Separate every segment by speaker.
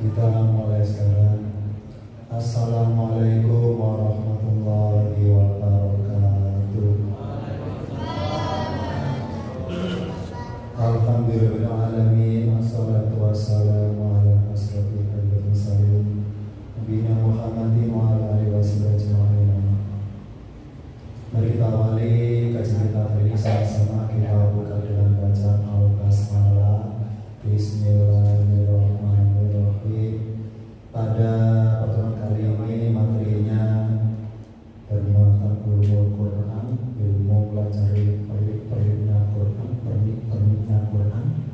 Speaker 1: Kita mulai sekarang. Assalamualaikum warahmatullahi wabarakatuh. Alhamdulillahirrahmanirrahim. Assalatu wassalamu ala asrafil mursalin Nabiyina Muhammadin wa ala alihi wasallam. Mari kita awali kajian kita hari ini sama-sama. Kita buka dengan bacaan Al-Basmalah. Bismillahirrahmanirrahim. Pada pertemuan kali ini materinya bermuatan ulumul Quran, ilmu pelajari periknya Quran, perniknya Quran.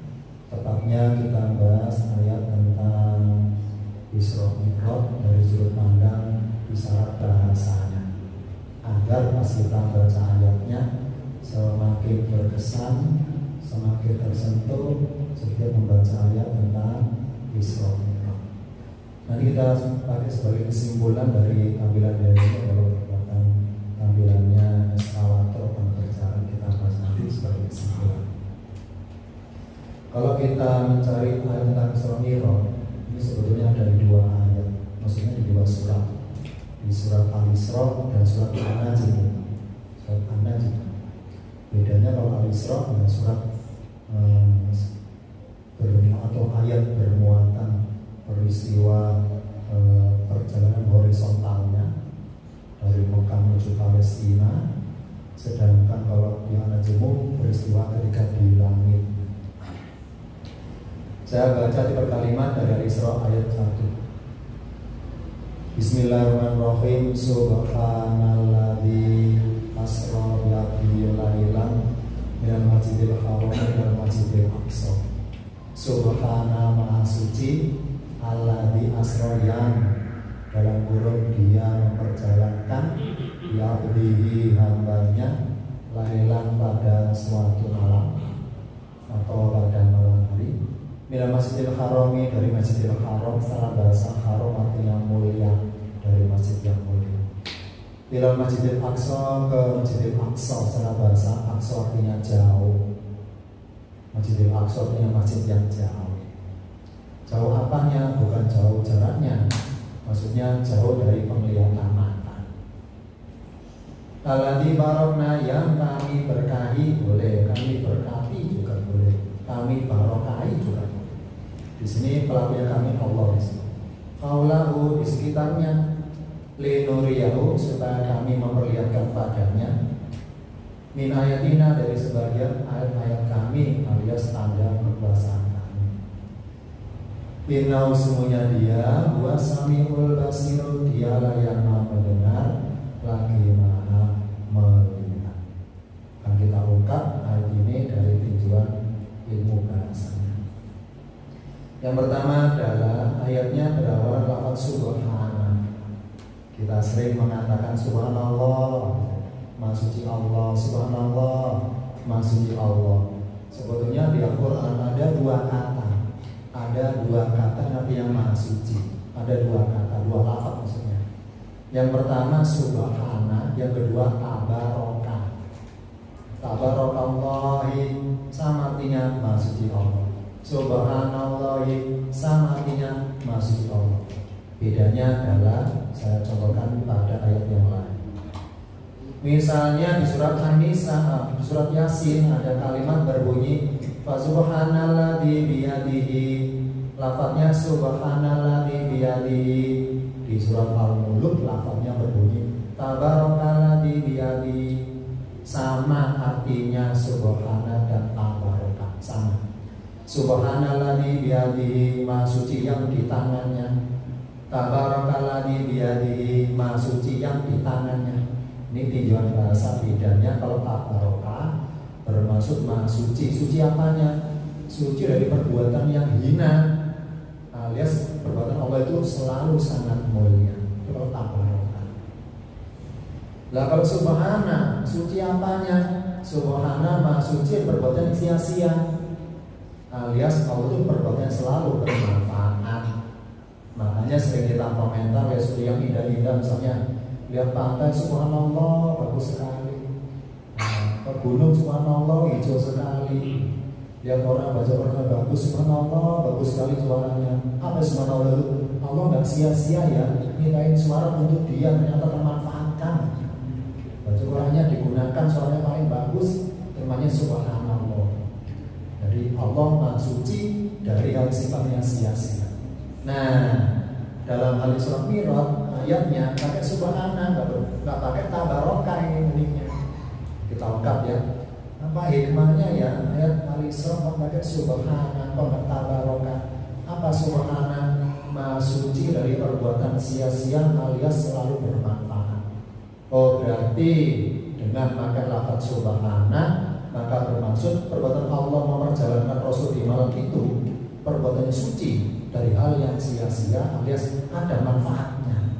Speaker 1: Tepatnya kita bahas ayat tentang Isra Mi'raj dari sudut pandang isyarat bahasanya, agar pas kita baca ayatnya semakin berkesan, semakin tersentuh setiap membaca ayat tentang Isra Mi'raj. Nanti kita pakai sebagai kesimpulan dari tampilan dari ini, kalau terdapat tampilannya eskalator pembelajaran, kita bahas nanti sebagai kesimpulan. Kalau kita mencari ayat tentang Isra Mi'raj, ini sebetulnya ada di dua ayat, maksudnya di dua surat, di surat Al-Isra dan surat An-Najm. Surat An-Najm. Bedanya kalau Al-Isra dengan surat atau ayat bermuatan peristiwa perjalanan horizontalnya dari Mekah menuju Palestina, sedangkan kalau di An-Najm peristiwa ketika di langit. Saya baca di perkalimat dari Al-Isra ayat 1. Bismillahirrahmanirrahim. Subhanalladzi asra bi 'abdihi lailan minal masjidil haram ilal masjidil aqsa. Subhana maha suci alladzi asra yang dalam kurung dia memperjalankan bi 'abdihi hambanya lailan pada suatu malam atau pada malam hari minal masjidil harami dari masjidil haram. Secara bahasa haram artinya mulia, dari masjid yang mulia. Ilal masjidil aqsa ke masjidil aqsa, secara bahasa aqsa artinya jauh. Masjidil aqsa artinya masjid yang jauh. Jauh apanya? Bukan jauh jaraknya, maksudnya jauh dari penglihatan mata. Alladzi barokna, yang kami berkahi, boleh kami berkati juga boleh, kami barokai juga boleh. Di sini pelakunya kami Allah. Kaulahu, di sekitarnya, linuriyahu, supaya kami memperlihatkan padanya, min ayatina, dari sebagian ayat-ayat kami, alias tanda kekuasaan kami. Innahu, semuanya dia, huwa samiul basir, dialah yang maha mendengar lagi maha melihat. Akan kita ungkap ayat ini dari tujuan ilmu bahasanya. Yang pertama adalah ayatnya berawal lafaz subhana. Kita sering mengatakan subhanallah, maha suci Allah, subhanallah, maha suci Allah. Sebetulnya di Al-Quran ada dua kata artinya maha suci. Ada dua kata, dua lafaz maksudnya. Yang pertama subhana, yang kedua tabaraka. Tabarakallah sama artinya maha suci Allah. Subhanallahi sama artinya maha suci Allah. Bedanya adalah saya contohkan pada ayat yang lain. Misalnya di surat An-Nisa, surat Yasin ada kalimat berbunyi Fasubhanalladzi biyadihi. Lafadznya subhanalladzi biyadihi. Di surat Al-Mulk lafadznya berbunyi Tabarakalladzi biyadihi. Sama artinya subhana dan tabaraka, sama. Subhanalladzi biyadihi, maha suci yang di tangannya. Tabarakalladzi biyadihi, maha suci yang di tangannya. Ini tinjauan bahasa. Bedanya kalau tabaraka bermaksud maha suci. Suci apanya? Suci dari perbuatan yang hina, alias perbuatan Allah itu selalu sangat mulia. Kalau tabaraka. Lah kalau subhana, suci apanya? Subhana maha suci perbuatan sia-sia, alias Allah itu perbuatan selalu bermanfaat. Makanya sering kita komentar ya, seperti yang indah-indah, misalnya lihat pantai, subhanallah bagus sekali. Ke gunung, subhanallah hijau sekali. Lihat orang baca Quran bagus, subhanallah bagus sekali suaranya. Apa apa subhanallah itu? Allah nggak sia-sia ya mintain suara untuk dia, ternyata termanfaatkan. Baju Qurannya digunakan suaranya paling bagus, namanya subhanallah. Jadi Allah maha suci dari hal sifatnya sia-sia. Nah, dalam hal Isra Mi'raj ayatnya pakai subhana, nggak pakai tabarokah ini uniknya. Kita lengkap ya. Apa hikmahnya ya ayat Al-Isra kok pakai subhana, kok nggak tabarokah? Apa subhana? Maha suci dari perbuatan sia-sia alias selalu bermanfaat. Oh berarti dengan makan lafaz subhana maka bermaksud perbuatan Allah memperjalankan Rasul di malam itu perbuatannya suci dari hal yang sia-sia alias ada manfaatnya.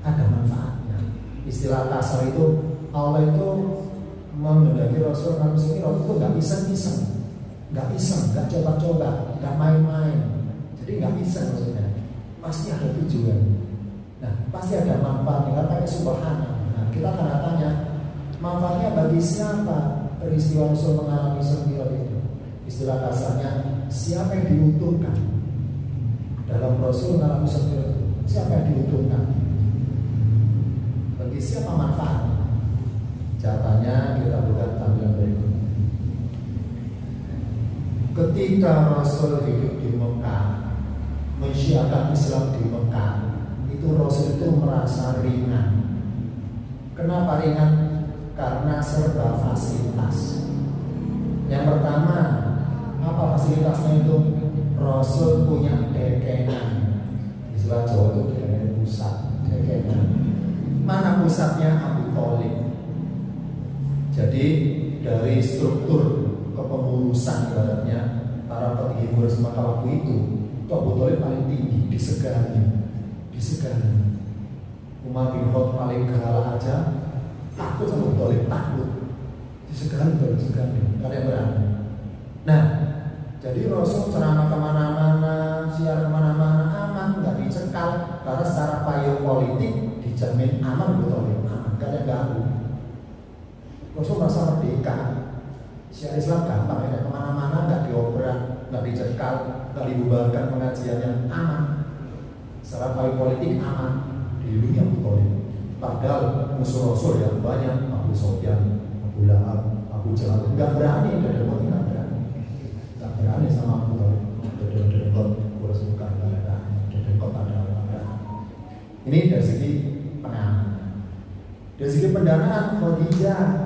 Speaker 1: Ada manfaatnya. Istilah kasar itu Allah itu menghendaki Rasul manusia itu nggak iseng-iseng, nggak coba-coba, nggak main-main. Jadi nggak iseng maksudnya. Pasti ada tujuan. Nah, pasti ada manfaatnya. Karena pakai subhana. Nah, kita akan tanya manfaatnya bagi siapa peristiwa Rasul mengalami Mi'raj itu? Istilah kasarnya siapa yang diuntungkan dalam Rasul mengalami Mi'raj itu? Siapa yang diuntungkan? Bagi siapa manfaatnya? Jawabannya kita buka tampilan berikut. Ketika Rasul hidup di Mekah, mensyiarkan Islam di Mekah, itu Rasul itu merasa ringan. Kenapa ringan? Karena serba fasilitas. Yang pertama, apa fasilitasnya itu? Rasul punya dekenan. Istilah Jawa itu dekenan pusat, dekenan. Mana pusatnya? Abu Thalib. Jadi dari struktur kepengurusan ibaratnya para petinggi Quraisy Mekah waktu itu Abu Thalib paling tinggi, disegani. Umar bin Khattab paling galak aja takut sama Abu Thalib, takut. Disegani, kalian berani. Nah, jadi Rasul ceramah kemana-mana, siar kemana-mana aman, nggak dicekal karena secara payung politik dijamin aman Abu Thalib, aman, kalian ganggu. Rasul merasa merdeka. Syiar Islam gampang ya, kemana-mana nggak diobrak, nggak dicekal, nggak dibubarkan pengajiannya, aman. Secara payung politik aman, dilindungi Abu Thalib. Padahal musuh Rasul yang banyak, Abu Sufyan, Abu Lahab, Abu Jahal, nggak berani, nggak berani sama Abu Thalib. Dedekot, kurus bukan berani, dedekot ada berani. Ini dari segi pengamanan. Dari segi pendanaan, Khadijah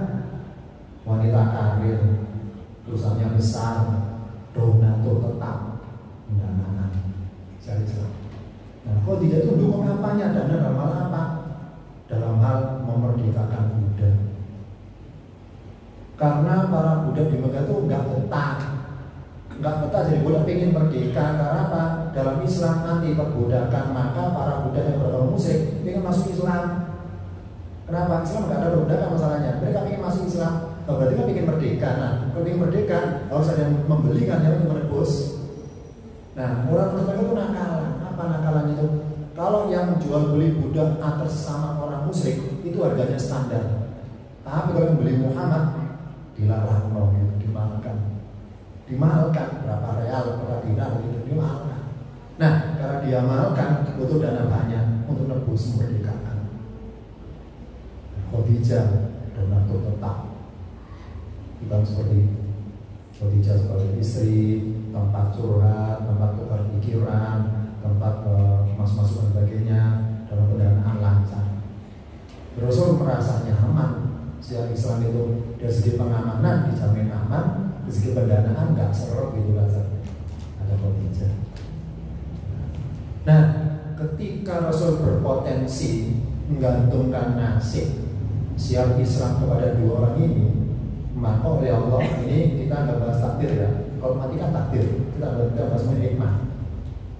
Speaker 1: wanita karir, perusahaannya besar, donatur tetap, pendanaan, cari Islam. Nah, Khadijah itu dukung apanya? Dana dalam hal apa? Dalam hal memerdekakan budak. Karena para budak di Mekah itu nggak betah jadi budak pengen merdeka. Karena apa? Dalam Islam anti perbudakan, maka para budak yang beragama musyrik pengen masuk Islam. Kenapa? Islam nggak ada perbudakan masalahnya. Mereka pengen masuk Islam. Oh, berarti kan ingin merdeka. Nah, kalau ingin merdeka harus ada yang membeli kan, yang menebus. Nah, orang mereka itu nakalan. Apa nakalannya itu? Kalau yang jual beli budak antar sesama orang musyrik itu harganya standar. Tapi kalau yang beli Muhammad dilarang, dimahalkan berapa real, berapa dinar gitu, dimahalkan. Nah, karena dia mahalkan butuh dana banyak untuk nebus memerdekakan. Khadijah donatur tetap. Bukan seperti itu. Khadijah sebagai istri, tempat curhat, tempat tukar pikiran, tempat masuk dan sebagainya, dalam pendanaan lancar. Rasul merasa nyaman. Syiar Islam itu dari segi pengamanan dijamin aman, dari segi pendanaan nggak serok gitu rasanya. Ada Khadijah. Nah, ketika Rasul berpotensi menggantungkan nasib syiar Islam kepada dua orang ini, maka oleh Allah ini kita nggak bahas takdir ya. Kalau mati kan takdir, kita bahas hikmah.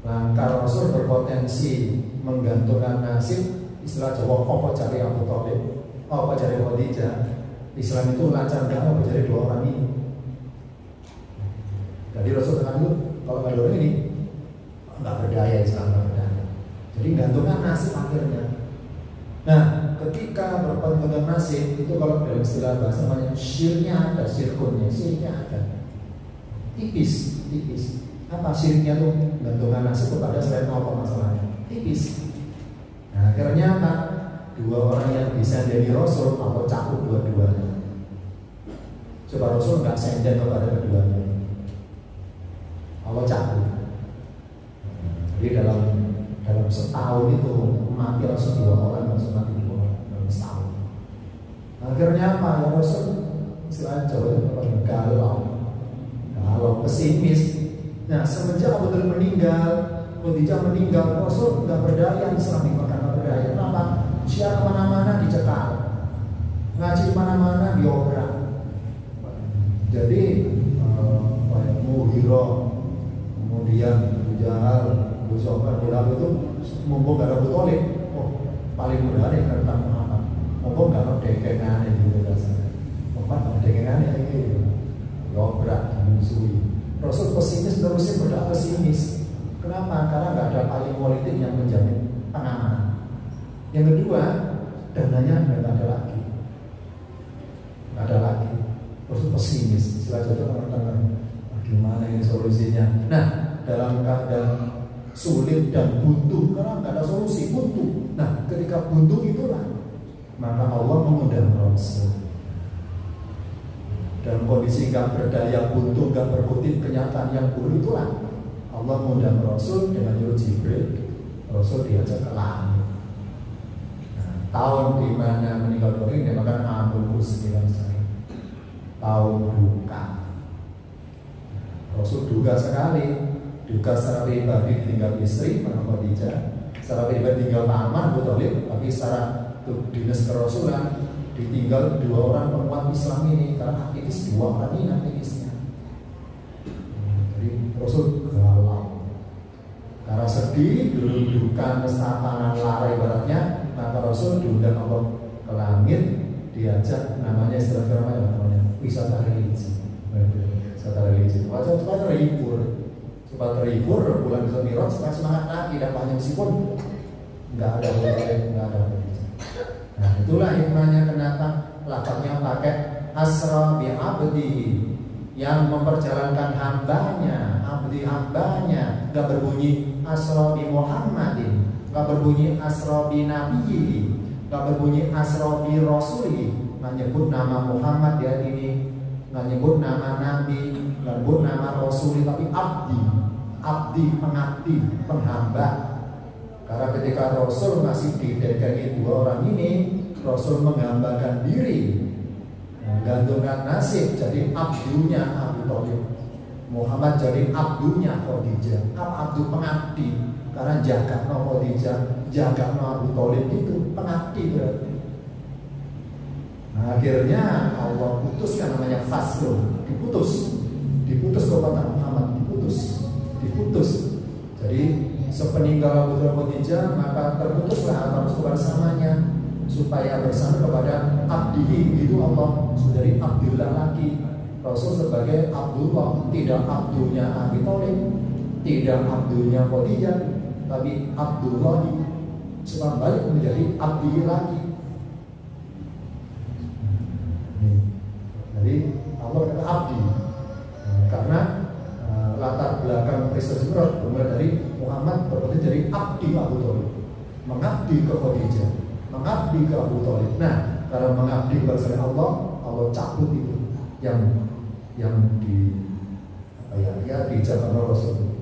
Speaker 1: Langkah Rasul berpotensi menggantungkan nasib, istilah Jawa apa cari Abu Thalib, apa cari Khadijah. Islam itu lancar nggak apa cari dua orang ini. Jadi Rasul tekan dulu, kalau nggak ada orang ini nggak berdaya Islam, nggak berdaya. Jadi gantungkan nasib akhirnya. Nah, ketika berpegang nasib itu kalau dalam istilah bahasa namanya syirnya ada, syirkunnya, syirnya ada. Tipis. Apa syiriknya tuh? Gantungkan nasib kepada selain Allah masalahnya. Tipis. Nah, akhirnya apa? Dua orang yang bisa jadi Rasul atau cakup dua-duanya. Coba Rasul nggak senden kepada keduanya. Allah cakup. Jadi dalam setahun itu mati langsung dua orang, langsung mati dua orang dalam setahun. Akhirnya apa? Ya Rasul istilahnya Jawa galau, pesimis. Nah, semenjak Abu Talib meninggal, Khadijah meninggal, Rasul nggak berdaya Islam di Mekah, nggak berdaya. Kenapa? Syiar kemana-mana dicekal, ngaji kemana-mana diobrak. Jadi Mughirah, kemudian Abu Jahal, Abu Sufyan, itu mumpung gak ada Abu Talib, paling mudah nih tentang Muhammad. Mumpung gak ada dekengan gitu rasanya. Muhammad gak ada dekengan ini, diobrak, musuhi. Rasul pesimis terusnya berdak pesimis. Kenapa? Karena nggak ada payung politik yang menjamin pengamanan. Yang kedua, dananya nggak ada lagi. Nggak ada lagi. Rasul pesimis. Istilah itu teman-teman. Gimana ini solusinya? Nah, dalam keadaan sulit dan buntu, karena nggak ada solusi, buntu. Nah, ketika buntu itulah maka Allah mengundang Rasul. Dalam kondisi nggak berdaya, buntu, nggak berkutik kenyataan yang buruk, itulah Allah mengundang Rasul dengan nyuruh Jibril. Rasul diajak ke langit. Nah, tahun di mana meninggal dunia dinamakan Amul Husni, tahun duka. Rasul duka sekali, duka secara pribadi tinggal istri Khadijah, secara pribadi tinggal paman Abu Thalib, tapi secara dinas kerasulan ditinggal dua orang penguat Islam ini, karena aktivis dua orang ini aktivisnya. Jadi Rasul galau, karena sedih, duka, nestapanan, lara ibaratnya. Maka Rasul diundang Allah ke langit, diajak namanya istilah namanya wisata religi. Wisata religi, supaya terhibur, bulan bisa Mi'raj, supaya semangat lagi dampaknya meskipun nggak ada Nah, itulah hikmahnya kenapa lafaznya pakai asra bi abdi, yang memperjalankan hambanya, abdi hambanya, nggak berbunyi asra bi Muhammadin, nggak berbunyi asra bi nabiyyi, nggak berbunyi asra bi rasuli, nggak nyebut nama Muhammad ya ini, nggak nyebut nama nabi, nggak nyebut nama rasuli, tapi abdi, pengabdi, penghamba. Karena ketika Rasul masih didatangi dua orang ini, Rasul menggambarkan diri, menggantungkan nasib jadi abdunya Abu Thalib. Muhammad jadi abdunya Khadijah. Apa abdu? Pengabdi. Karena jaga Khadijah, jaga Abu Thalib itu pengabdi berarti. Nah, akhirnya Allah putuskan namanya faslun, diputus kepada Muhammad, diputus. Jadi sepeninggal Abu Khadijah, maka terputuslah harus bersamanya supaya bersama kepada abdihi. Itu Allah sudah dari Abdullah lagi. Rasul sebagai Abdullah, tidak abdunya Abi Thalib, tidak abdunya Khadijah, tapi Abdullah, supaya balik menjadi abdihi lagi. Jadi Allah kata abdi karena latar belakang peristiwa bermula dari Muhammad berarti dari abdi Abu Thalib, mengabdi ke Khadijah, mengabdi ke Abu Thalib. Nah, karena mengabdi kepada Allah, Allah cabut itu yang di dijaga Rasul.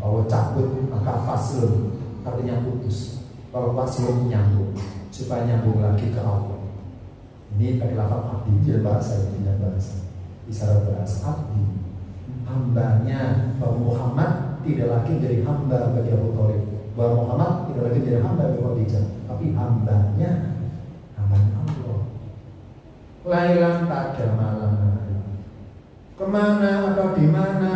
Speaker 1: Allah cabut, maka faslun artinya putus. Kalau faslun nyambung, supaya nyambung lagi ke Allah. Ini pakai lafaz abdi, tidak bahasa, isyarat bahasa abdi. Hambanya bahwa Muhammad tidak lagi jadi hamba bagi Abu Thalib, bahwa Muhammad tidak lagi jadi hamba bagi Khadijah, tapi hambanya Allah. Lailan pada malam hari. Kemana atau di mana?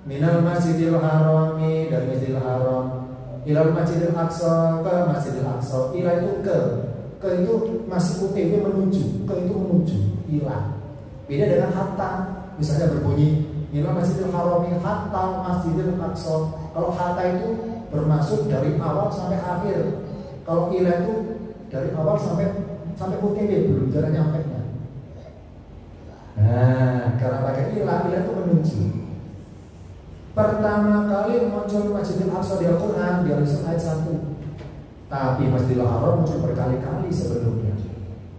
Speaker 1: Minal Masjidil Harami, dari Masjidil Haram, ilal Masjidil Aqsa, ke Masjidil Aqsa. Ila itu ke itu masih UTW menuju, ke itu menuju, ila. Beda dengan hatta, misalnya berbunyi ila Masjidil Harami hatta Masjidil Aqsa. Kalau hatta itu bermaksud dari awal sampai akhir. Kalau ila itu dari awal sampai UTW, belum jalan nyampe nya. Nah, karena pakai ila itu menuju. Pertama kali muncul Masjidil Aqsa di Al-Quran di Al-Isra ayat 1. Tapi Masjidil Haram muncul berkali-kali sebelumnya.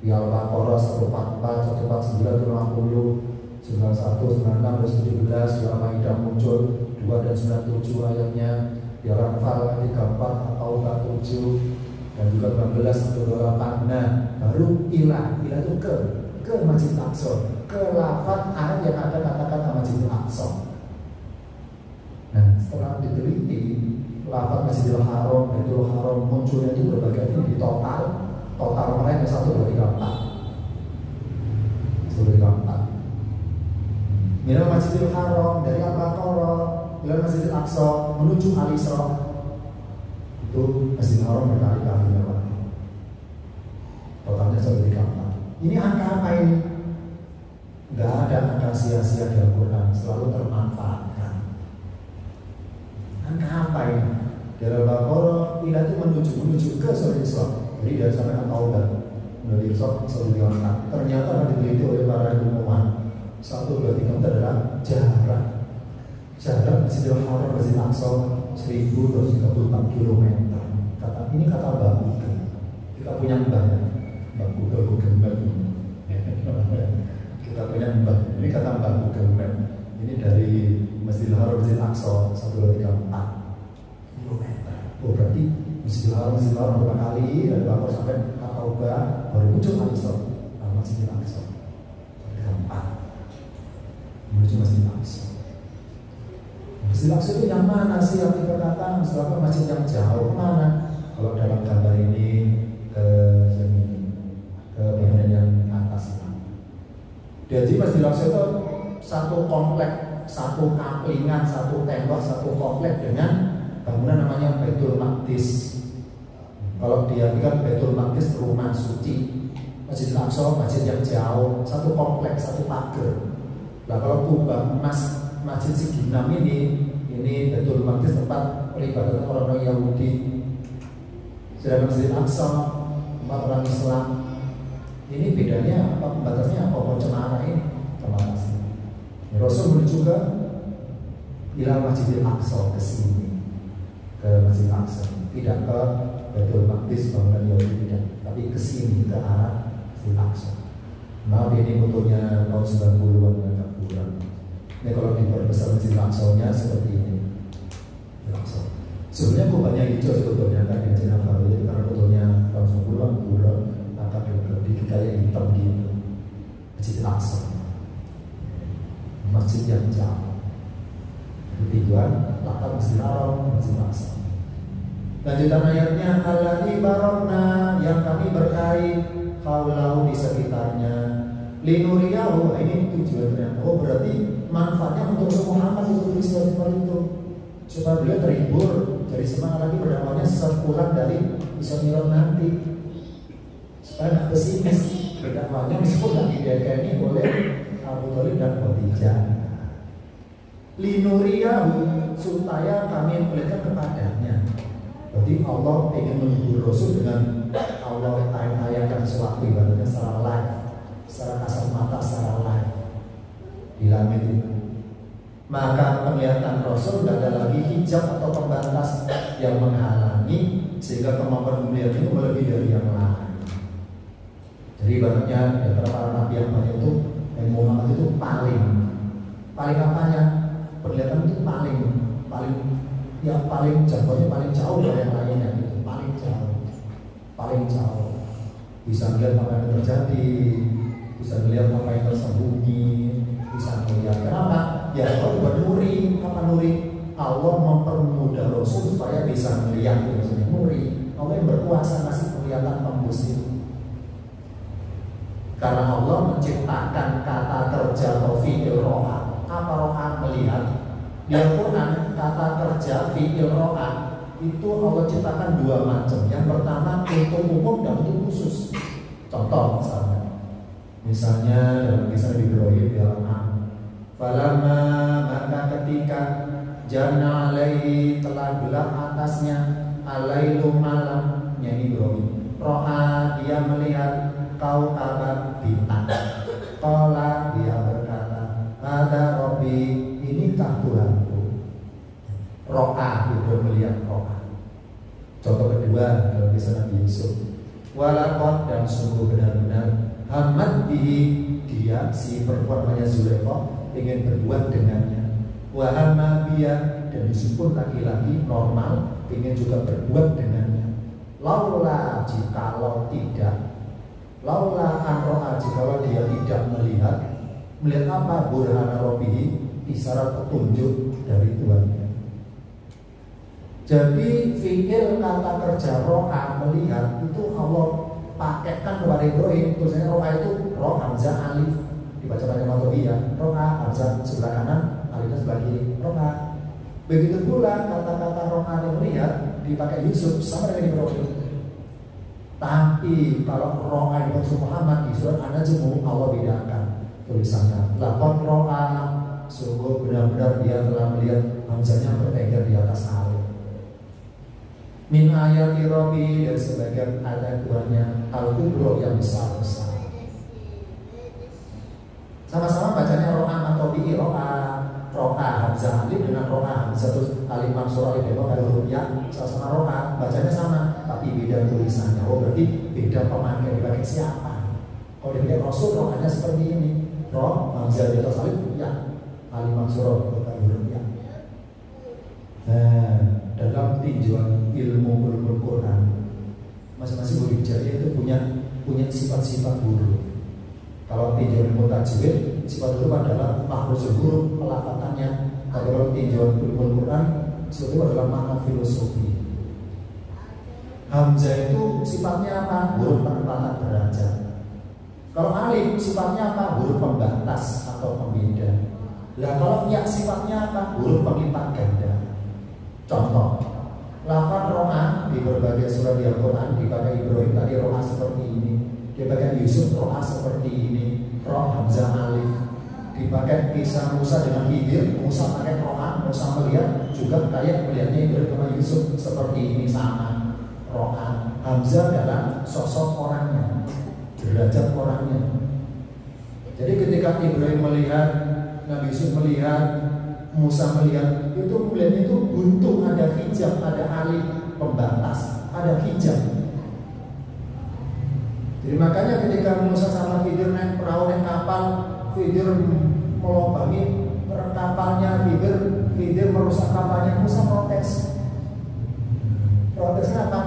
Speaker 1: Di Al-Baqarah 144, 149, 50, 91, 96, 17. Di Al-Maidah muncul 2 dan 97 ayatnya. Di Al-Anfal 34 atau 47 dan juga 19 atau 28. Nah, baru ilah itu ke Masjidil Aqsa, ke lafaz ayat yang ada kata-kata Masjidil Aqsa. Nah, setelah diteliti lafaz Masjidil Haram, Baitul Haram munculnya itu berbagai di total mereka 1, 2, 3, 4. 1, 2, 3, 4. Minal Masjidil Haram dari Al-Baqarah ila Masjidil Aqsa menuju Al-Isra. Itu Masjidil Haram berkali-kali lewatnya. Totalnya 1, 2, 3, 4. Ini angka apa ini? Gak ada angka sia-sia di Al-Quran, selalu termanfaatkan. Angka apa ini? Dari Al-Baqarah ila itu menuju ke surah Isra. Jadi dari sampai At-Taubah menuju Isra 1, 2, 3, 4. Ternyata akan diteliti oleh para ilmuwan 1, 2, 3, 4 adalah jarak Masjidil Haram Masjidil Aqsa 1034 km. Ini kata Mbak Google. Kita punya Mbak Google Map. Kita punya Mbak. Ini kata Mbak Google Map. Ini dari Masjidil Haram Masjidil Aqsa 1, 2, 3, 4 km. Oh, berarti Masjidil Haram berapa kali dari Baqarah sampai At-Taubah baru muncul Al-Isra Masjidil Aqsa 4 menuju Masjidil Aqsa. Masjidil Aqsa itu yang mana sih yang dikatakan setelah masjid yang jauh kemana? Kalau dalam gambar ini ke bagian yang atas. Jadi Masjidil Aqsa itu satu komplek, satu kaplingan, satu tembok, satu komplek dengan bangunan namanya Baitul Maqdis. Kalau dia kan Baitul Maqdis rumah suci, Masjidil Aqsa masjid yang jauh, satu komplek, satu pagar. Nah kalau Kubah Masjid Siginam ini Baitul Maqdis tempat peribadatan orang Yahudi. Sedangkan Masjidil Aqsa tempat orang Islam. Ini bedanya apa? Pembatasnya apa? Cemara ini pembatasnya. Rasul menuju ke ila Masjidil Aqsa, ke sini, ke Masjidil Aqsa, tidak ke Baitul Maqdis bangunan Yahudi, tidak, tapi ke sini, ke arah Masjidil Aqsa. Maaf ini fotonya tahun 90-an agak kurang. Ini kalau diperbesar Masjidil Aqsa-nya seperti ini. Sebenarnya kubahnya hijau sebetulnya kan yang Cina baru, jadi karena fotonya tahun 90-an kurang, maka lebih kayak hitam gitu. Masjidil Aqsa, masjid yang jauh. Tujuan latar Masjidil Haram, Masjidil Aqsa. Lanjutan ayatnya, alladzi barakna, yang kami berkahi haulahu di sekitarnya, linuriyahu. Ini tujuannya. Oh, berarti manfaatnya untuk Muhammad itu peristiwa seperti itu, supaya beliau terhibur, jadi semangat lagi berdakwahnya sepulang dari Isra Mi'raj nanti, supaya nggak pesimis berdakwahnya meskipun nggak didekani oleh Abu Thalib dan Khadijah. Linuriyahu, supaya kami perlihatkan kepadanya. Berarti Allah ingin menghibur Rasul dengan Allah tayang-tayangkan suatu ibadahnya secara live, secara kasat mata, secara live di langit itu. Maka penglihatan Rasul tidak ada lagi hijab atau pembatas yang menghalangi, sehingga kemampuan melihat itu melebihi dari yang lain. Jadi ibaratnya antara para nabi yang banyak itu, Nabi Muhammad itu paling apanya? Penglihatan itu paling jangkauannya paling jauh dari yang lainnya gitu, paling jauh. Bisa melihat apa yang terjadi, bisa melihat apa yang tersembunyi, bisa melihat. Kenapa? Ya Allah bernuri. Apa nuri? Allah mempermudah Rasul supaya bisa melihat. Maksudnya nuri. Allah yang berkuasa ngasih penglihatan tembus itu. Karena Allah menciptakan kata kerja atau fi'il roha. Apa roha? Melihat. Di Al-Quran kata kerja fi'il roha itu Allah ciptakan dua macam. Yang pertama untuk umum dan untuk khusus. Contoh misalnya dalam kisah Ibrahim di Al-An'am, falamma, maka ketika jana alaihi, telah gelap atasnya, alailu, malamnya Ibrahim, roha, dia melihat kaukaban, bintang. Qala, dia berkata, ada Rabbi, inikah Tuhanku. Ro'a, Ibrahim melihat Ro'a. Contoh kedua dalam kisah Nabi Yusuf, walaqad, dan sungguh benar-benar hamad bihi, dia si perempuan namanya Zulaikha ingin berbuat dengannya. Wa hamma biya, dan Yusuf pun laki-laki normal ingin juga berbuat dengannya. Laula, jikalau tidak, laula an ro'a, jikalau dia tidak melihat apa? Burhana Rabbihi, isyarat petunjuk dari Tuhannya. Jadi fi'il kata kerja ro'a, melihat, itu Allah pakaikan kepada Ibrahim. Tulisannya ro'a itu ro hamzah alif, dibaca pakai matobiyah. Ro'a hamzah sebelah kanan, alifnya sebelah kiri. Ro'a. Begitu pula kata-kata ro'a yang melihat dipakai Yusuf sama dengan Ibrahim. Tapi kalau ro'a yang maksud Muhammad di surat An-Najm Allah bedakan tulisannya. Lakon ro'a, sungguh benar-benar dia telah melihat, hamzahnya bertengger di atas alif. Min ayati Rabbi, dari sebagian ayat Tuhannya al-kubro yang besar-besar. Sama-sama bacanya ro'a atau bi'i ro'a hamzah alif dengan ro'a hamzah terus alif mansur alif bawah kalau huruf ya sama-sama ro'a, bacanya sama tapi beda tulisannya. Oh berarti beda pemakai dipakai siapa? Kalau dipakai Rasul ro'anya seperti ini, ro hamzah di atas alif ya, alif mansur bawah huruf ya. Nah, dalam tinjauan ilmu ulumul Quran, masing-masing huruf hijaiyah itu punya sifat-sifat huruf. Kalau tinjauan ilmu tajwid, sifat huruf adalah makhrajul huruf, pelafatannya. Kalau tinjauan ulumul Quran, sifat huruf adalah makna filosofi. Hamzah itu sifatnya apa? Huruf penempatan derajat. Kalau alif sifatnya apa? Huruf pembatas atau pembeda. Lah kalau ya sifatnya apa? Huruf penglipat ganda. Contoh, lafaz ro'a di berbagai surat di Al-Quran dipakai Ibrahim tadi ro'a seperti ini, dipakai Yusuf ro'a seperti ini, ro hamzah alif. Dipakai kisah Musa dengan Khidir, Musa pakai ro'a, Musa melihat juga kayak melihatnya Ibrahim sama Yusuf seperti ini sama. Ro'a hamzah adalah sosok orangnya, derajat orangnya. Jadi ketika Ibrahim melihat, Nabi Yusuf melihat, Musa melihat, itu melihatnya itu buntu, ada hijab, ada alif pembatas, ada hijab. Jadi makanya ketika Musa sama Khidir naik perahu, naik kapal, Khidir melobangi kapalnya, Khidir merusak kapalnya, Musa protes. Protesnya apa?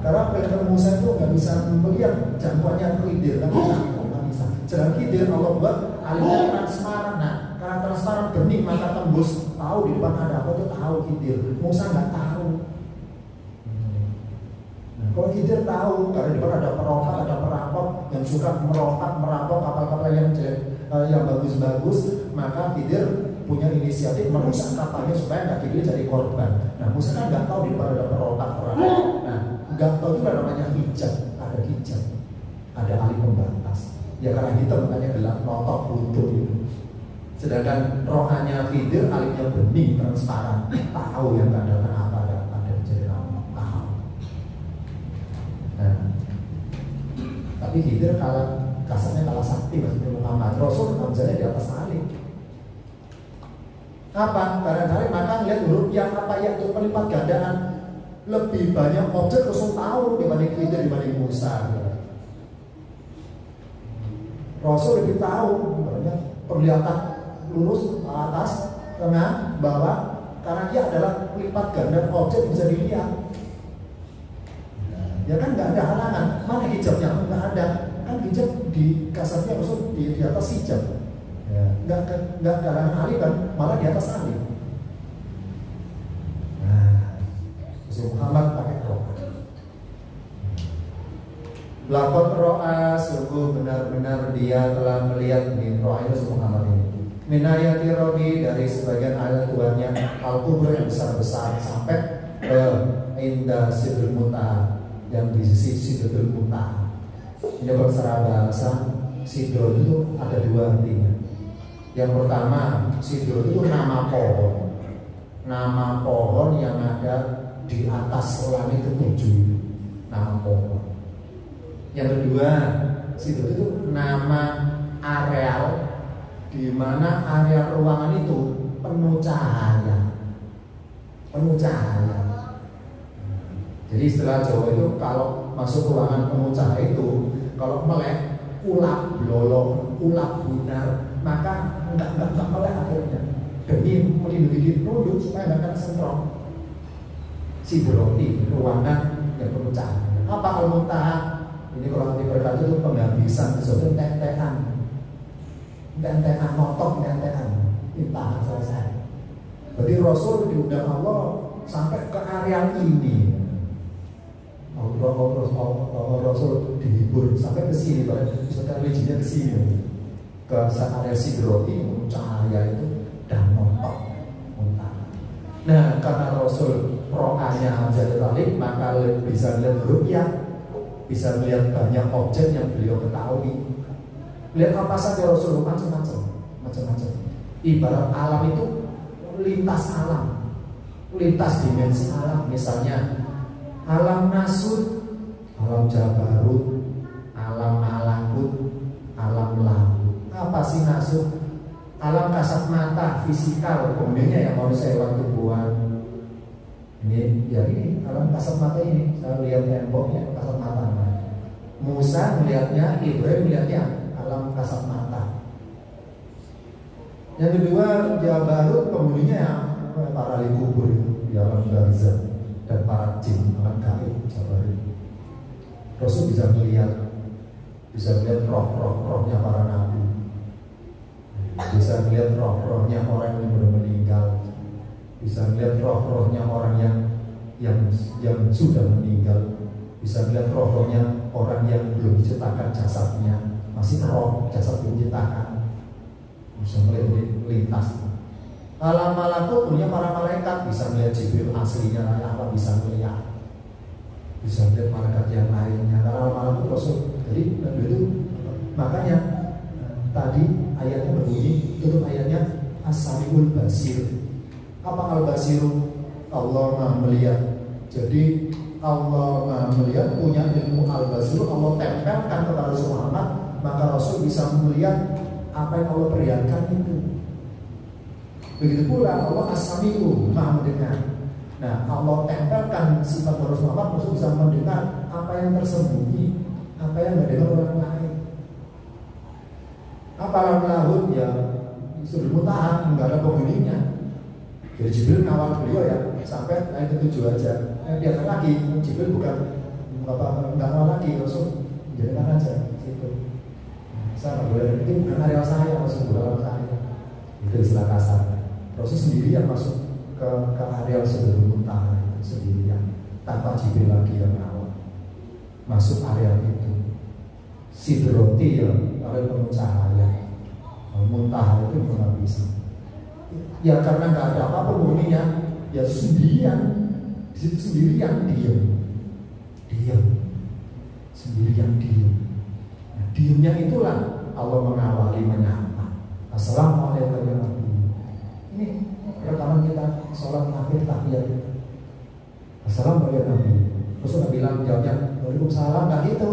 Speaker 1: Karena pelita Musa itu nggak bisa melihat jangkauannya Khidir, nggak bisa. Jangan Khidir Allah buat alifnya transparan. Nah, karena transparan bening maka tembus, tahu di depan ada apa itu tahu Khidir. Musa nggak tahu. Nah, kalau Khidir tahu karena di depan ada perokok, ada perampok yang suka merampok kapal-kapal yang bagus-bagus, maka Khidir punya inisiatif merusak kapalnya supaya nggak Khidir jadi korban. Nah, Musa kan nggak tahu di depan ada perampok. Nah, nggak tahu juga namanya hijab, ada alif pembatas. Ya karena hitam makanya gelap, notok, buntu gitu. Sedangkan rohanya Khidir, alifnya bening, transparan, tahu yang akan datang apa dan ada jadi tahu. Nah, tapi Khidir kasarnya kalah sakti maksudnya Muhammad. Rasul hamzahnya di atas alif. Apa? Barangkali maka lihat huruf yang apa ya itu pelipat gandaan lebih banyak objek Rasul tahu dibanding Khidir dibanding Musa. Rasul lebih tahu banyak perlihatan lurus atas, tengah, bawah, karena dia adalah pelipat ganda objek bisa dilihat. Ya kan nggak ada halangan. Mana hijabnya? Nggak ada. Kan hijab di kasarnya Rasul di atas hijab. Ya. Nggak halangan alif kan, malah di atas alif. Nah, Rasul Muhammad pakai roh. Lakon ro'a, sungguh benar-benar dia telah melihat min ro'a itu Muhammad ini. Minayati Rabbi, dari sebagian ayat Tuhannya al-kubro yang besar-besar sampai ke indah Sidratul Muntaha, yang di sisi Sidratul Muntaha. Ini secara bahasa Sidro itu ada dua artinya. Yang pertama, Sidro itu nama pohon, nama pohon yang ada di atas langit ketujuh, nama pohon. Yang kedua, Sidro itu nama areal di mana area ruangan itu penuh cahaya. penuh cahaya. Jadi istilah Jawa itu kalau masuk ruangan penuh cahaya itu, kalau melek, ulap blolong, ulap bunar, maka enggak melek akhirnya. Demi melindungi diri nunduk supaya nggak kena sentrong. Sidrati, ruangan yang penuh cahaya. Apa al-muntaha? Ini kalau nanti berkata itu penghabisan sesuatu tentean, notok tentean, intahan selesai. Berarti Rasul diundang Allah sampai ke area ini. Rasul dihibur sampai ke sini, misalnya religionnya ke sini, ke area sidrati, cahaya itu dan notok muntaha. Nah, karena Rasul rohanya jadi balik, maka bisa melihat rupiah, bisa melihat banyak objek yang beliau ketahui. Lihat apa saja Rasul macam-macam. Ibarat alam itu lintas alam, lintas dimensi alam. Misalnya alam nasut, alam jabarut, alam malakut, alam lahut. Apa sih nasut? Alam kasat mata, fisikal, kemudiannya yang manusia hewan tumbuhan. Ini alam kasat mata ini. Saya lihat temboknya kasat mata. Musa melihatnya, Ibrahim melihatnya alam kasat mata. Yang kedua Jabarut, kemudiannya para ahli kubur itu di alam barzah dan para jin, alam gaib Jabarut. Rasul bisa melihat rohnya para nabi, bisa melihat rohnya orang yang belum meninggal, bisa melihat rohnya orang yang sudah meninggal, bisa melihat rohnya orang yang belum diciptakan jasadnya, masih roh jasad belum diciptakan, bisa melihat lintas. Alam malakut punya para malaikat, bisa melihat Jibril aslinya apa, bisa melihat malaikat yang lainnya. Alam malakut Rasul. Jadi itu makanya tadi ayatnya berbunyi, tutup ayatnya as-sami'ul basir. Apa al-basiru? Allah Maha melihat. Jadi Allah Maha melihat, punya ilmu al-basiru, Allah tempelkan kepada Rasul Muhammad, maka Rasul bisa melihat apa yang Allah perlihatkan itu. Begitu pula Allah as-sami'u, Maha mendengar. Nah, Allah tempelkan sifat Rasul Muhammad, Rasul bisa mendengar apa yang tersembunyi, apa yang tidak dengar orang lain. Apa alam lahut? Ya sudah muntahan, nggak ada penghuninya. Jadi Jibril ngawal beliau ya sampai ayat ke-7 aja. Dia lagi Jibril nggak ngawal lagi, Rasul jadikan aja situ. Saya nggak boleh, itu bukan area saya, Rasul bukan saya. Itu istilah kasar. Rasul sendiri yang masuk ke area sebelum muntahan itu sendirian, tanpa Jibril lagi yang ngawal. Masuk area itu. Sidrati ya, oleh penuh cahaya. Muntaha itu nggak bisa. Ya karena nggak ada apa penghuninya, ya sendirian. Di situ sendirian diam, sendirian diam. Nah, diamnya itulah Allah mengawali menyapa. Assalamualaikum ya Nabi. Ini rekaman kita sholat akhir tahiyat. Assalamualaikum ya Nabi. Rasul bilang jawabnya Waalaikumsalam, nggak gitu.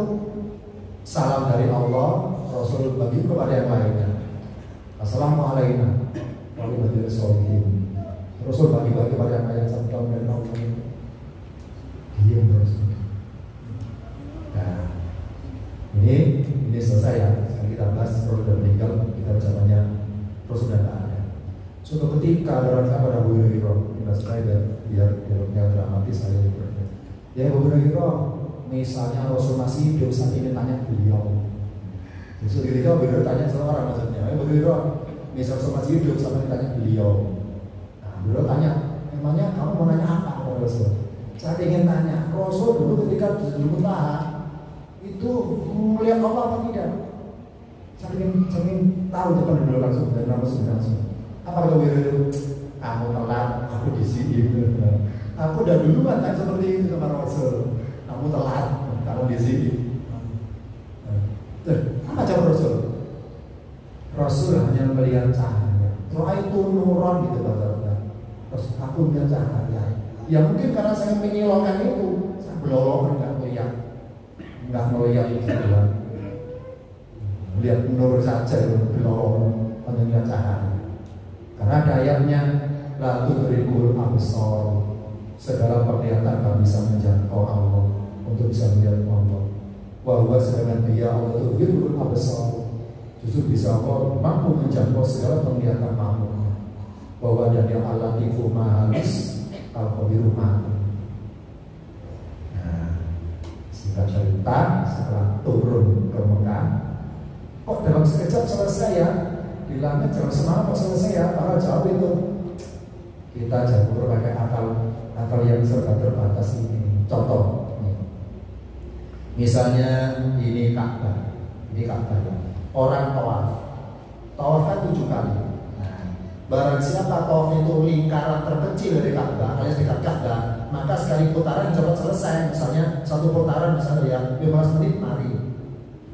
Speaker 1: Salam dari Allah, Rasul bagi kepada yang lainnya. Assalamualaikum warahmatullahi wabarakatuh. Rasul bagi-bagi kepada yang lain sampai dari Allah. Diam Rasul. Nah, ini selesai ya. Sekarang kita bahas Rasul sudah meninggal, kita zamannya Rasul sudah tidak ada. Suatu ketika ada orang pada Abu Hurairah, kita sekali biar dialognya dramatis saya berkata. Ya Abu Hurairah, misalnya Rasul masih hidup saat ini, tanya beliau. Terus ketika Abu Hurairah tanya seorang maksudnya, Abu Hurairah, misal Rasul masih hidup saat ini, tanya beliau. Nah, beliau tanya, emangnya kamu mau nanya apa kepada Rasul? Saya ingin tanya, Rasul dulu ketika di Muntaha itu melihat Allah apa tidak? Saya ingin tahu depan beliau langsung dan Rasul langsung. Apa kata beliau? Kamu telat, aku di sini. Aku udah duluan kan seperti itu sama Rasul. Kamu telat, kamu di sini. Apa jawab Rasul? Rasul hanya melihat cahaya. Roh itu nuron gitu kata-kata. Terus aku melihat cahaya. Ya mungkin karena saya menyilaukan itu, saya belolong nggak melihat itu doang. Lihat nur saja belolong melihat cahaya. Karena ada ayatnya la tudrikul absar bisa menjangkau Allah, untuk bisa melihat Allah. Bahwa sedangkan dia Allah itu yudhul absar, justru bisa Allah mampu menjangkau segala penglihatan makhluknya. Bahwa dan yang al-latifu mahalis al-khabiru ma'am. Singkat cerita, setelah turun ke Mekah, kok dalam sekejap selesai ya? Di langit dalam semalam kok selesai ya? Para jauh itu. Kita jauh pakai akal yang serba terbatas ini. Contoh, misalnya ini Ka'bah, ya. Orang tawaf kan 7 kali. Nah, barang siapa tawaf itu lingkaran terkecil dari Ka'bah, alias dekat Ka'bah, maka sekali putaran cepat selesai. Misalnya satu putaran misalnya ya 15 menit mari.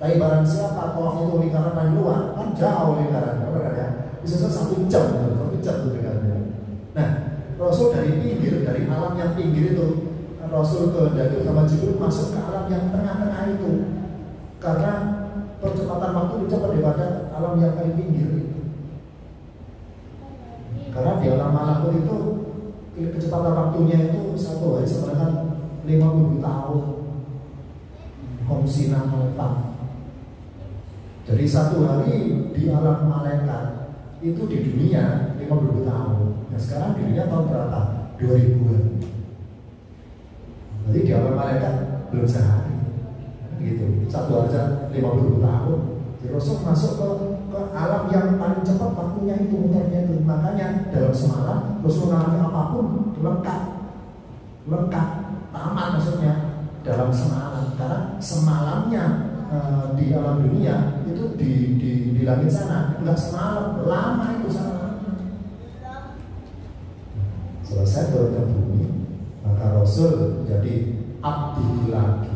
Speaker 1: Tapi barang siapa tawaf itu lingkaran paling luar, kan jauh lingkarannya, ya. Bisa 1 jam, 1 jam tuh dengannya. Nah, Rasul dari pinggir, dari alam yang pinggir itu, Rasul kehendaki sama Jibril masuk ke alam yang tengah-tengah itu, karena percepatan waktu lebih cepat daripada alam yang paling pinggir itu. Karena di alam malakut itu kecepatan waktunya itu 1 hari sebenarnya 50 tahun. Komsina malaikat. Jadi 1 hari di alam malaikat itu di dunia 50 tahun. Nah sekarang di dunia tahun berapa? 2000-an. Jadi di alam malaikat belum sehari. Gitu. 1 hari 50 tahun. Jadi Rasul masuk ke alam yang paling cepat waktunya itu, muternya itu. Makanya dalam semalam Rasul mengalami apapun lengkap, tamat maksudnya dalam semalam. Karena semalamnya di alam dunia itu di langit sana enggak semalam, lama itu sana. Selesai turun ke bumi, maka Rasul jadi abdi lagi.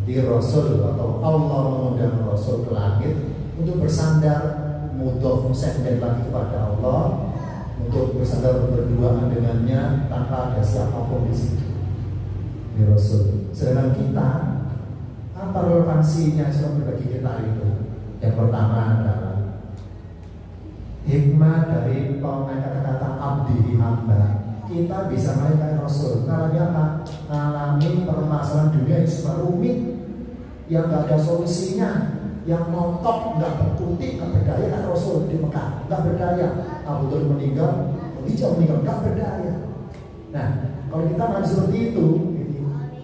Speaker 1: Jadi Rasul atau Allah mengundang Rasul ke langit untuk bersandar mudhof musafir lagi kepada Allah, untuk bersandar berduaan dengannya tanpa ada siapapun di situ. Ini Rasul. Sedangkan kita, apa relevansinya bagi kita itu? Yang pertama adalah hikmah dari pemain kata-kata abdi hamba. Kita bisa kayak Rasul. Ngalami apa? Ngalami permasalahan dunia yang super rumit, yang gak ada solusinya, yang montok, gak berkutik, gak berdaya kan Rasul di Mekah, gak berdaya. Abu Dhur meninggal, Khadijah meninggal, gak berdaya. Nah, kalau kita nggak seperti itu,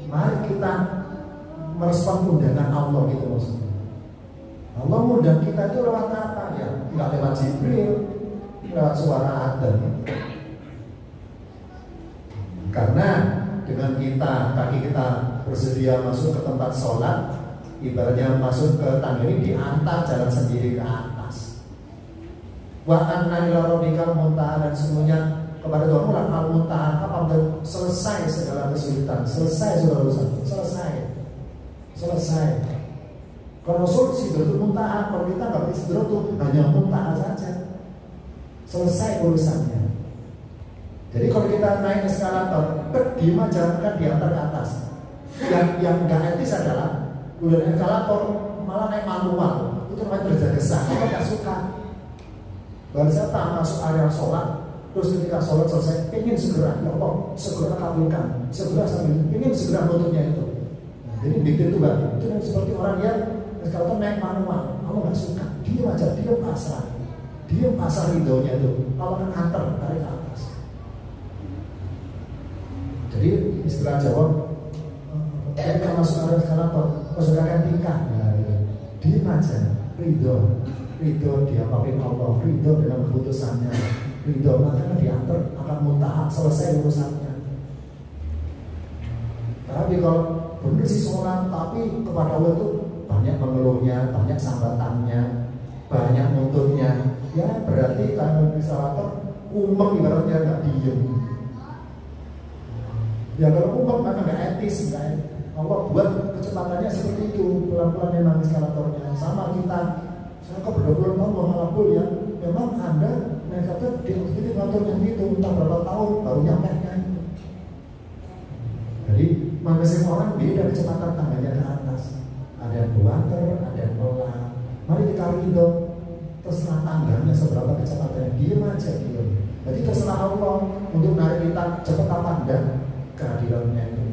Speaker 1: mari kita merespon undangan Allah gitu maksudnya. Allah mengundang kita itu lewat apa ya? Nggak lewat Jibril, lewat suara adzan. Karena dengan kaki kita bersedia masuk ke tempat sholat, ibaratnya masuk ke tangga ini diantar jalan sendiri ke atas. Wa anna ila rabbikal muntaha, dan semuanya kepada Tuhan mulah al-muntaha, apabila selesai segala kesulitan, selesai segala urusan, selesai. Kalau Rasul sidratul muntaha, kalau kita nggak bisa sidratul, hanya muntaha saja, selesai urusannya. Jadi kalau kita naik eskalator, diam aja kan diantar ke atas. Yang nggak etis adalah udah naik eskalator malah naik manual, itu namanya tergesa-gesa. Kita nggak suka. Baru siapa masuk area sholat, terus ketika sholat selesai, ingin segera, ya Allah, segera kabulkan, segera sambil, ingin segera nutupnya itu. Jadi bikin itu bang, itu yang seperti orang yang eskalator naik manual, kamu nggak suka, diam aja, diam pasrah ridhonya itu, kalau kan antar tarik ke atas. Jadi istilah Jawa, ketika masuk area eskalator, maksudnya tingkah, diam aja, ridho diapain Allah, ridho dengan keputusannya, ridho makanya diantar akan muntaha, selesai urusannya. Tapi kalau benar sih sholat, tapi kepada Allah itu banyak mengeluhnya, banyak sambatannya, banyak nuntutnya, ya berarti kalau eskalator umum ibaratnya nggak diem. Ya kalau umum maka nggak etis, Allah buat kecepatannya seperti itu, pelan-pelan memang eskalatornya. Sama kita, saya kok berdoa tahun mengalami ya, memang Anda eskalator di ngaturnya gitu, entah berapa tahun baru nyampe kan. Jadi masing-masing orang beda kecepatan tangganya ke atas. Ada yang buanter, ada yang pelan. Mari kita ridho, terserah tangganya seberapa kecepatannya, diam aja diam. Jadi terserah Allah untuk narik kita cepat apa enggak kehadirannya itu.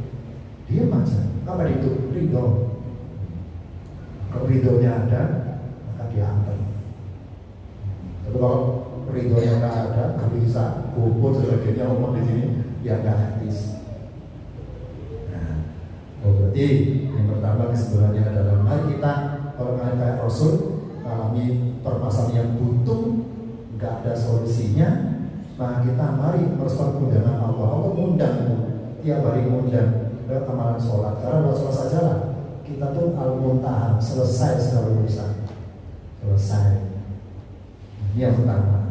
Speaker 1: Apa itu? Ridho. Kalau ridhonya ada, maka dia aman. Tapi kalau ridhonya nggak ada, gelisah, kubur, sebagainya ngomong di sini, ya nggak etis. Nah, berarti yang pertama kesimpulannya adalah mari kita kalau kayak Rasul mengalami permasalahan yang buntu, nggak ada solusinya, nah kita mari merespon undangan Allah. Allah undang, tiap hari undang ke amalan sholat. Karena sholat saja lah, kita tuh al-muntaha, selesai segala urusan, selesai. Ini yang pertama.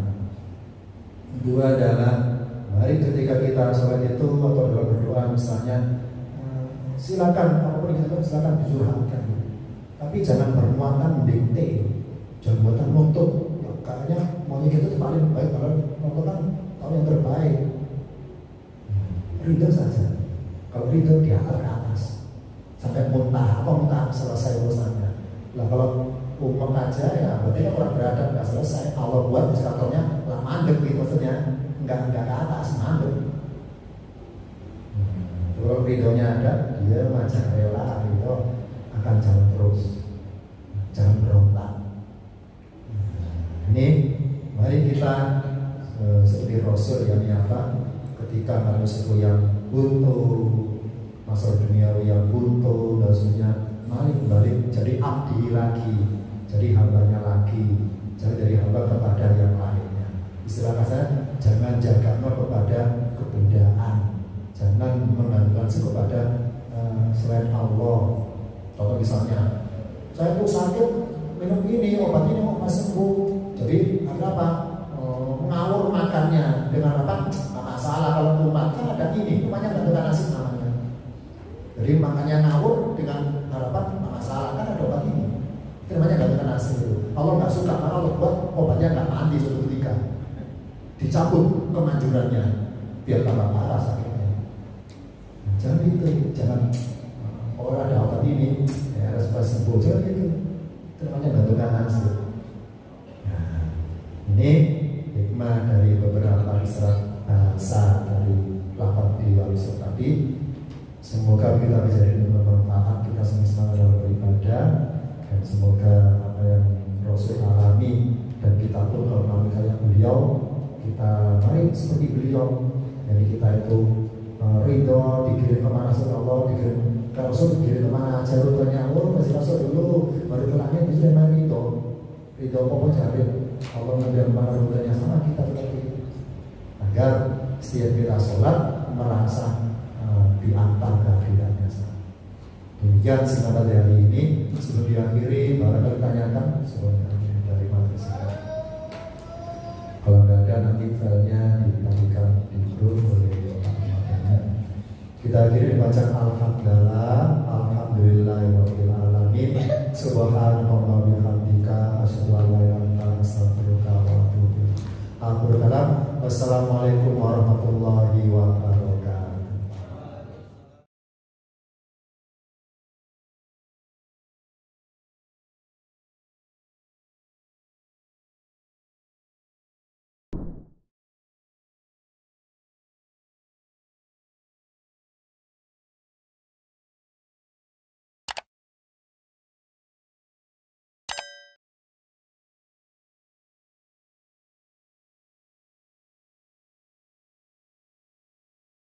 Speaker 1: Kedua adalah mari ketika kita sholat itu atau dalam berdoa misalnya, silakan apapun yang kita silakan dicurhatkan, tapi jangan bermuatan dikte, jangan buatan nuntut. Ya, kayaknya maunya kita itu paling baik, kalau nuntut kan tahu yang terbaik. Ridho saja. Kalau ridho di atas sampai muntah, apa muntah selesai urusannya. Lah kalau umum aja ya berarti orang beradab nggak selesai. Allah buat instrukturnya lah mandek gitu, maksudnya nggak ke atas, mandek. Kalau ridhonya ada, dia macam rela, ridho akan jalan terus, jangan berontak. Ini mari kita seperti Rasul yang nyata ketika manusia yang buntu, masalah dunia yang buntu dan sebagainya, mari kembali jadi abdi lagi, jadi hambanya lagi, jadi dari hamba kepada yang lainnya. Istilah kasar, jangan jaga kepada kebendaan, jangan mengandalkan kepada selain Allah. Contoh misalnya, saya tuh sakit, minum ini, obat ini mau sembuh. Jadi apa? Ngawur makannya dengan apa? Nggak masalah kalau umat kan ada ini, rumahnya bantuan nasi namanya. Jadi makannya ngawur dengan harapan nggak masalah, kan ada obat ini. Itu namanya bantuan nasi itu. Allah nggak suka, karena Allah buat obatnya nggak mandi suatu ketika, dicabut kemanjurannya biar tambah parah sakitnya. Jangan itu, jangan orang ada obat ini, ya harus sembuh, jangan itu. Itu namanya bantuan nasi. Nah, ini hikmah dari beberapa isyarat bahasa dari lafaz beliau tadi. Semoga kita bisa bermanfaat, kita semangat dalam beribadah, dan semoga apa yang Rasul alami dan kita pun kalau kami kayak beliau, kita mari seperti beliau. Jadi kita itu ridho, dikirim kemana Allah, dikirim ke Rasul, dikirim kemana aja rutenya. Oh masih Rasul dulu, baru ke langit bisa main ridho apa cari Allah mengambil kemana rutenya, sama kita seperti itu. Agar setiap kita sholat merasa diantar kehadirannya. Demikian singkat dari hari ini. Sebelum diakhiri, barangkali tanyakan sebenarnya dari materi kita. Kalau nggak ada nanti filenya dibagikan di grup oleh Bapak-Bapaknya. Kita akhiri baca Alhamdulillahirabbil alamin. Subhanallah bihamdika asyhadu an la ilaha illa anta astaghfiruka wa atubu ilaik. Aku berkalam. Wassalamualaikum warahmatullahi wabarakatuh.